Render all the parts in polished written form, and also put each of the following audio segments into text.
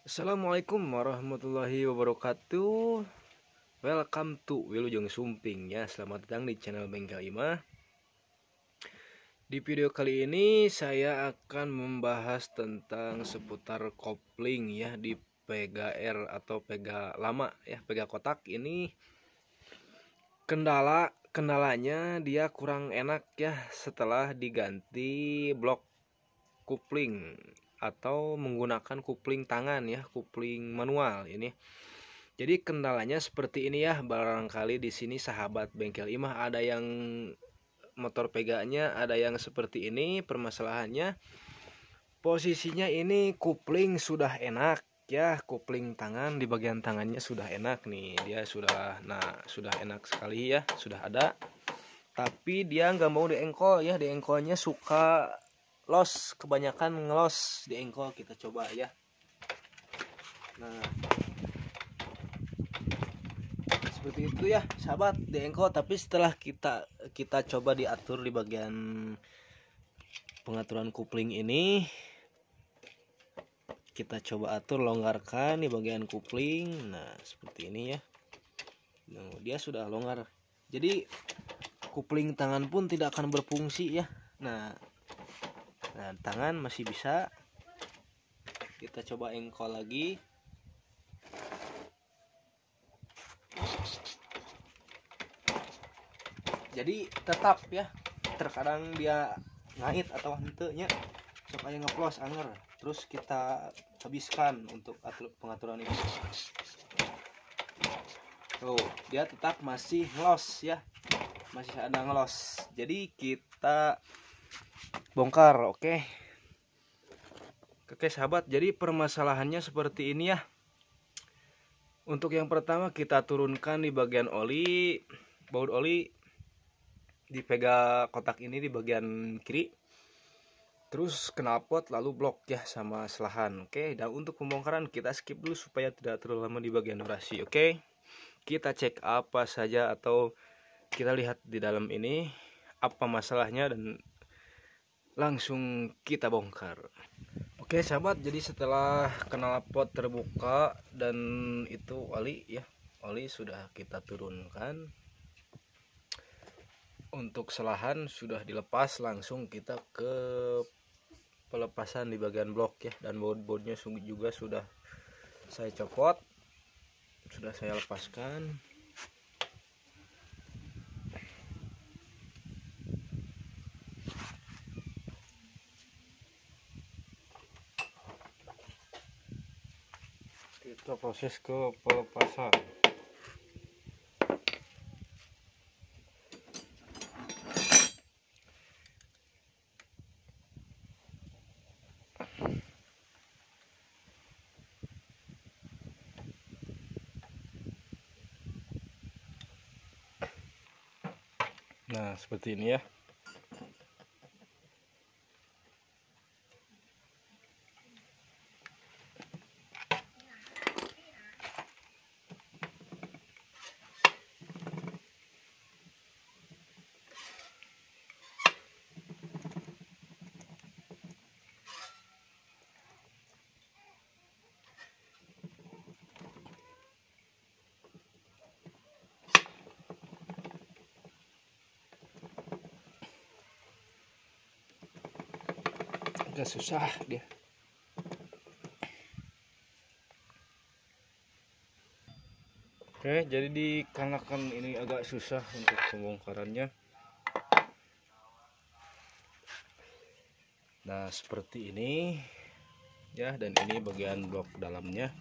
Assalamualaikum warahmatullahi wabarakatuh. Welcome to Wilujeng Sumping ya. Selamat datang di channel Bengkel Imah. Di video kali ini saya akan membahas tentang seputar kopling ya di Pega R atau Pega lama ya, Pega kotak ini. Kendalanya dia kurang enak ya setelah diganti blok kopling atau menggunakan kopling tangan ya, kopling manual ini. Jadi kendalanya seperti ini ya, barangkali di sini sahabat Bengkel Imah ada yang motor peganya, ada yang seperti ini permasalahannya. Posisinya ini kopling sudah enak ya, kopling tangan di bagian tangannya sudah enak nih, dia sudah enak sekali ya, sudah ada. Tapi dia nggak mau diengkol ya, diengkolnya suka los, kebanyakan ngelos di engkol. Kita coba ya. Nah, seperti itu ya sahabat di engkol. Tapi setelah kita coba diatur di bagian pengaturan kopling ini, kita coba atur, longgarkan di bagian kopling. Nah seperti ini ya. Nah, dia sudah longgar, jadi kopling tangan pun tidak akan berfungsi ya. Nah tangan masih bisa. Kita coba engkol lagi. Jadi tetap ya, terkadang dia ngait atau hentenya supaya ngeplos anger. Terus kita habiskan untuk pengaturan ini. Tuh, dia tetap masih ngelos ya, masih ada ngelos. Jadi kita bongkar. Oke sahabat, jadi permasalahannya seperti ini ya. Untuk yang pertama kita turunkan di bagian oli, baut oli di Pega kotak ini di bagian kiri, terus knalpot lalu blok ya sama selahan. Oke, dan untuk pembongkaran kita skip dulu supaya tidak terlalu lama di bagian durasi. Oke, kita cek apa saja atau kita lihat di dalam ini apa masalahnya dan langsung kita bongkar. Oke sahabat, jadi setelah knalpot terbuka dan itu oli ya, oli sudah kita turunkan. Untuk selahan sudah dilepas, langsung kita ke pelepasan di bagian blok ya. Dan baut-bautnya juga sudah saya copot, sudah saya lepaskan. Kita proses ke pelepasan. Nah seperti ini ya. Agak susah dia. Oke, jadi dikarenakan ini agak susah untuk pembongkarannya. Nah seperti ini ya, dan ini bagian blok dalamnya.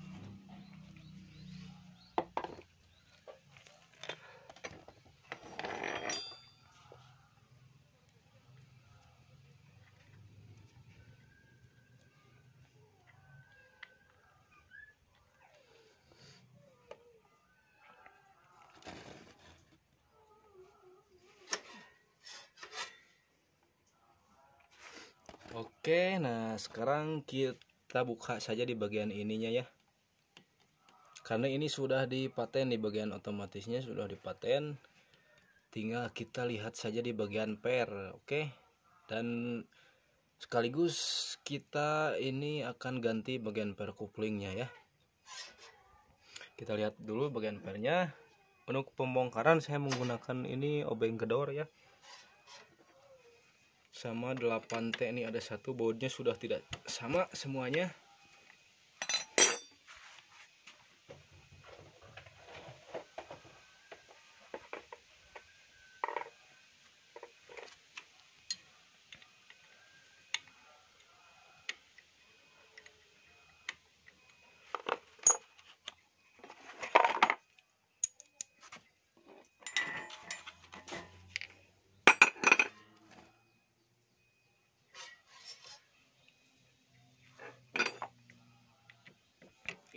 Oke, nah sekarang kita buka saja di bagian ininya ya. Karena ini sudah dipaten, di bagian otomatisnya sudah dipaten. Tinggal kita lihat saja di bagian per. Oke. Dan Sekaligus kita ini akan ganti bagian per couplingnya ya. Kita lihat dulu bagian pernya. Untuk pembongkaran saya menggunakan ini obeng kedor ya, sama 8T. Ini ada satu bautnya sudah tidak sama semuanya.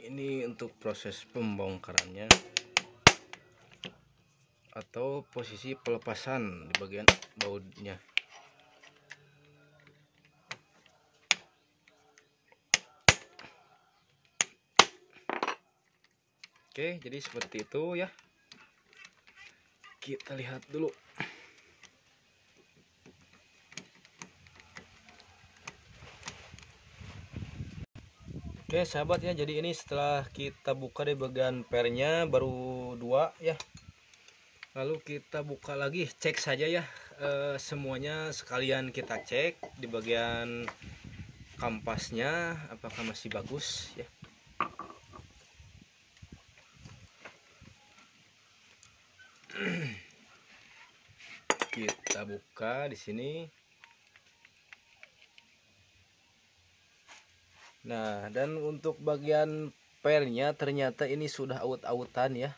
Ini untuk proses pembongkarannya atau posisi pelepasan di bagian bautnya. Oke, jadi seperti itu ya. Kita lihat dulu. Oke sahabat ya, jadi ini setelah kita buka di bagian pernya baru 2 ya. Lalu kita buka lagi, cek saja ya, semuanya sekalian kita cek di bagian kampasnya apakah masih bagus ya. Kita buka di sini. Nah, dan untuk bagian pernya ternyata ini sudah out-outan ya.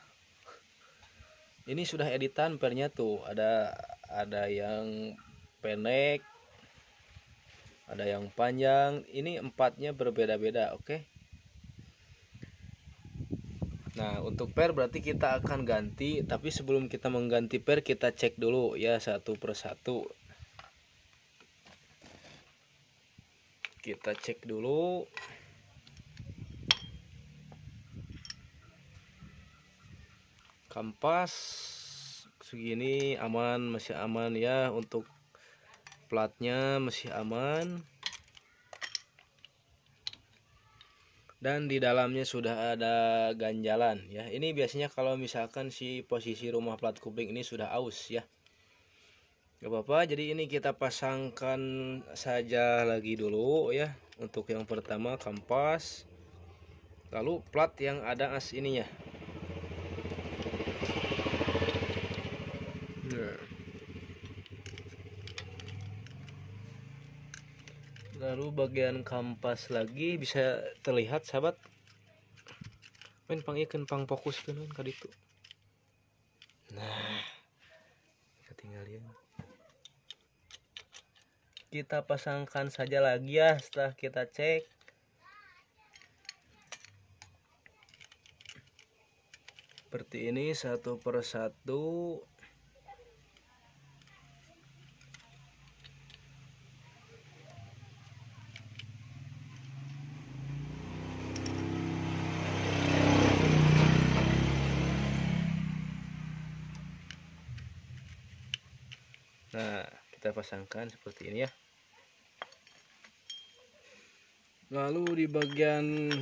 Ini sudah editan pernya tuh, ada yang pendek, ada yang panjang. Ini empatnya berbeda-beda, oke. Nah, untuk per berarti kita akan ganti, tapi sebelum kita mengganti per kita cek dulu ya satu persatu. Kita cek dulu. Kampas segini aman, masih aman ya. Untuk platnya masih aman. Dan di dalamnya sudah ada ganjalan ya. Ini biasanya kalau misalkan si posisi rumah plat kupling ini sudah aus ya. Gak apa-apa, jadi ini kita pasangkan saja lagi dulu ya. Untuk yang pertama kampas, lalu plat yang ada as ininya. Lalu bagian kampas lagi bisa terlihat sahabat. Main pangikan pang fokus kan kaditu. Nah, ketinggalan. Kita pasangkan saja lagi ya setelah kita cek. Seperti ini satu persatu. Nah, kita pasangkan seperti ini ya. Lalu di bagian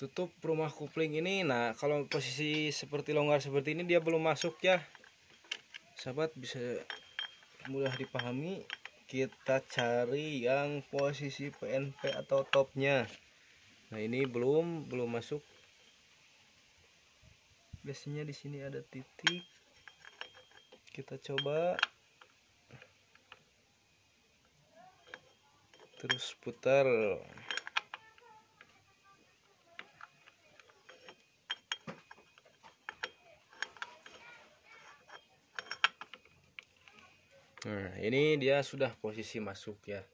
tutup rumah kupling ini, nah kalau posisi seperti longgar seperti ini dia belum masuk ya sahabat, bisa mudah dipahami. Kita cari yang posisi PNP atau topnya. Nah ini belum masuk. Biasanya di sini ada titik. Kita coba terus putar. Nah ini dia sudah posisi masuk ya.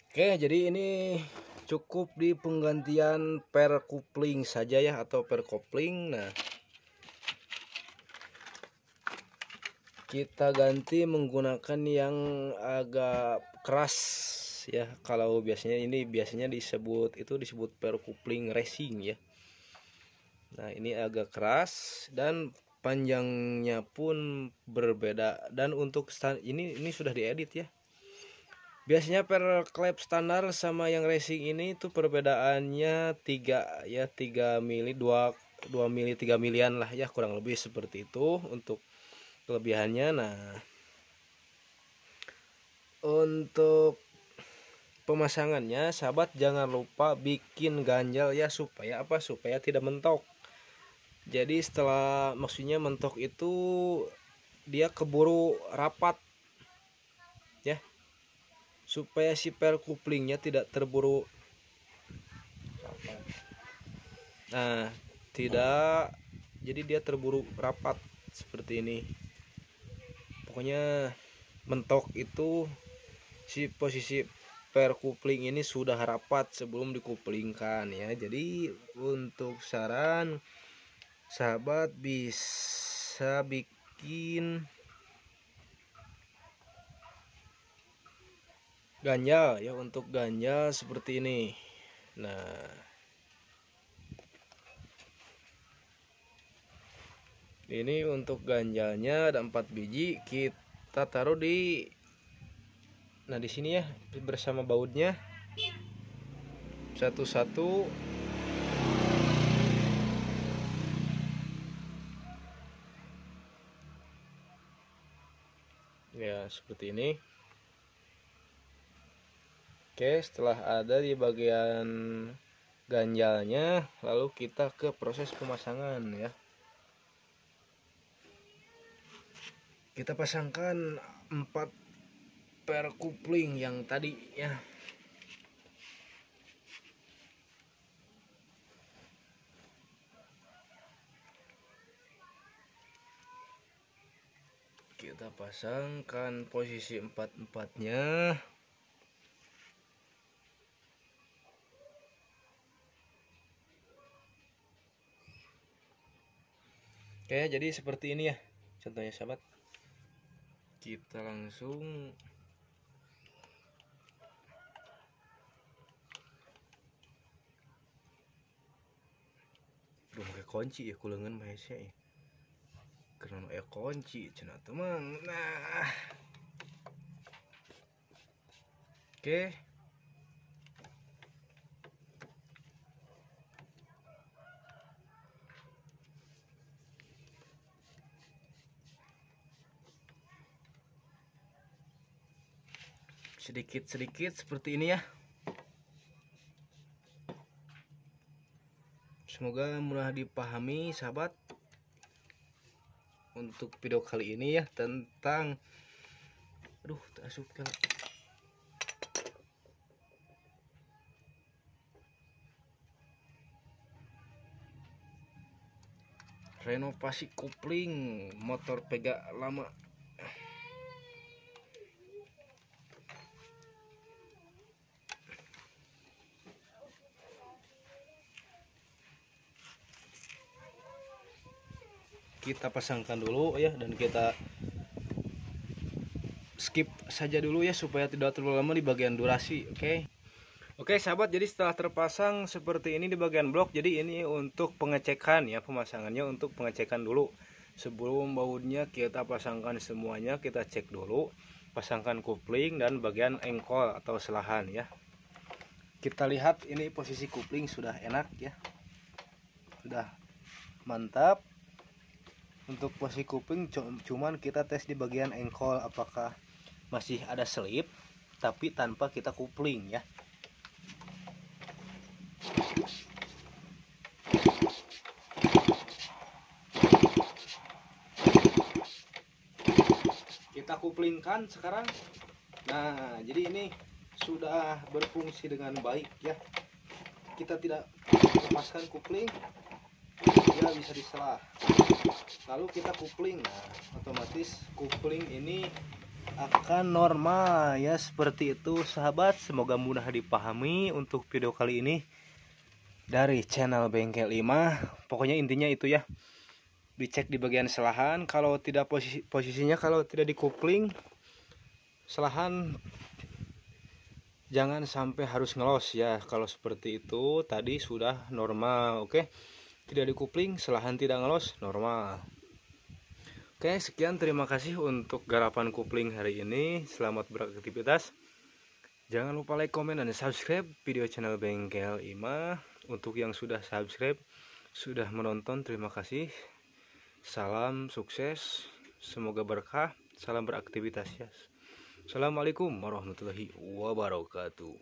Oke, jadi ini cukup di penggantian per kupling saja ya, atau per kopling. Nah kita ganti menggunakan yang agak keras ya. Kalau biasanya ini disebut per kupling racing ya. Nah ini agak keras dan panjangnya pun berbeda. Dan untuk ini sudah diedit ya. Biasanya per klep standar sama yang racing ini tuh perbedaannya 3 ya, 3 mili, 2 mili, 3 milian lah ya, kurang lebih seperti itu untuk kelebihannya. Nah untuk pemasangannya sahabat jangan lupa bikin ganjal ya, supaya apa, supaya tidak mentok. Jadi setelah, maksudnya mentok itu dia keburu rapat ya, supaya si per couplingnya tidak terburu, nah tidak, jadi dia terburu rapat seperti ini. Pokoknya mentok itu si posisi per coupling ini sudah rapat sebelum dikuplingkan ya. Jadi untuk saran, sahabat bisa bikin ganjal ya, untuk ganjal seperti ini. Nah ini untuk ganjalnya ada 4 biji, kita taruh di, nah di sini ya bersama bautnya satu-satu. Ya seperti ini. Oke, setelah ada di bagian ganjalnya, lalu kita ke proses pemasangan ya. Kita pasangkan 4 per coupling yang tadi ya. Kita pasangkan posisi 4-4-nya. Oke, jadi seperti ini ya contohnya sahabat. Kita langsung pakai kunci ya, kulengan mahasiswa ya, karena kunci cenah teman. Nah oke, sedikit-sedikit seperti ini ya. Semoga mudah dipahami sahabat untuk video kali ini ya, tentang asup kan renovasi kopling motor Pega lama. Kita pasangkan dulu ya, dan kita skip saja dulu ya supaya tidak terlalu lama di bagian durasi. Oke sahabat, jadi setelah terpasang seperti ini di bagian blok, jadi ini untuk pengecekan ya, pemasangannya untuk pengecekan dulu. Sebelum bautnya kita pasangkan semuanya, kita cek dulu, pasangkan kopling dan bagian engkol atau selahan ya. Kita lihat ini posisi kopling sudah enak ya, sudah mantap. Untuk posisi kuping cuman kita tes di bagian engkol apakah masih ada selip, tapi tanpa kita kupling ya. Kita kuplingkan sekarang. Nah jadi ini sudah berfungsi dengan baik ya. Kita tidak lepaskan kupling, dia bisa diselah. Lalu kita kupling, nah otomatis kupling ini akan normal ya, seperti itu sahabat. Semoga mudah dipahami untuk video kali ini dari channel Bengkel 5. Pokoknya intinya itu ya, dicek di bagian selahan. Kalau tidak posisinya kalau tidak dikupling selahan, jangan sampai harus ngelos ya. Kalau seperti itu tadi sudah normal. Oke, tidak dikupling, selahan tidak ngelos, normal. Oke, sekian, terima kasih untuk garapan kupling hari ini. Selamat beraktivitas. Jangan lupa like, komen, dan subscribe video channel Bengkel Ima. Untuk yang sudah subscribe, sudah menonton, terima kasih. Salam sukses, semoga berkah, salam beraktivitas ya. Assalamualaikum warahmatullahi wabarakatuh.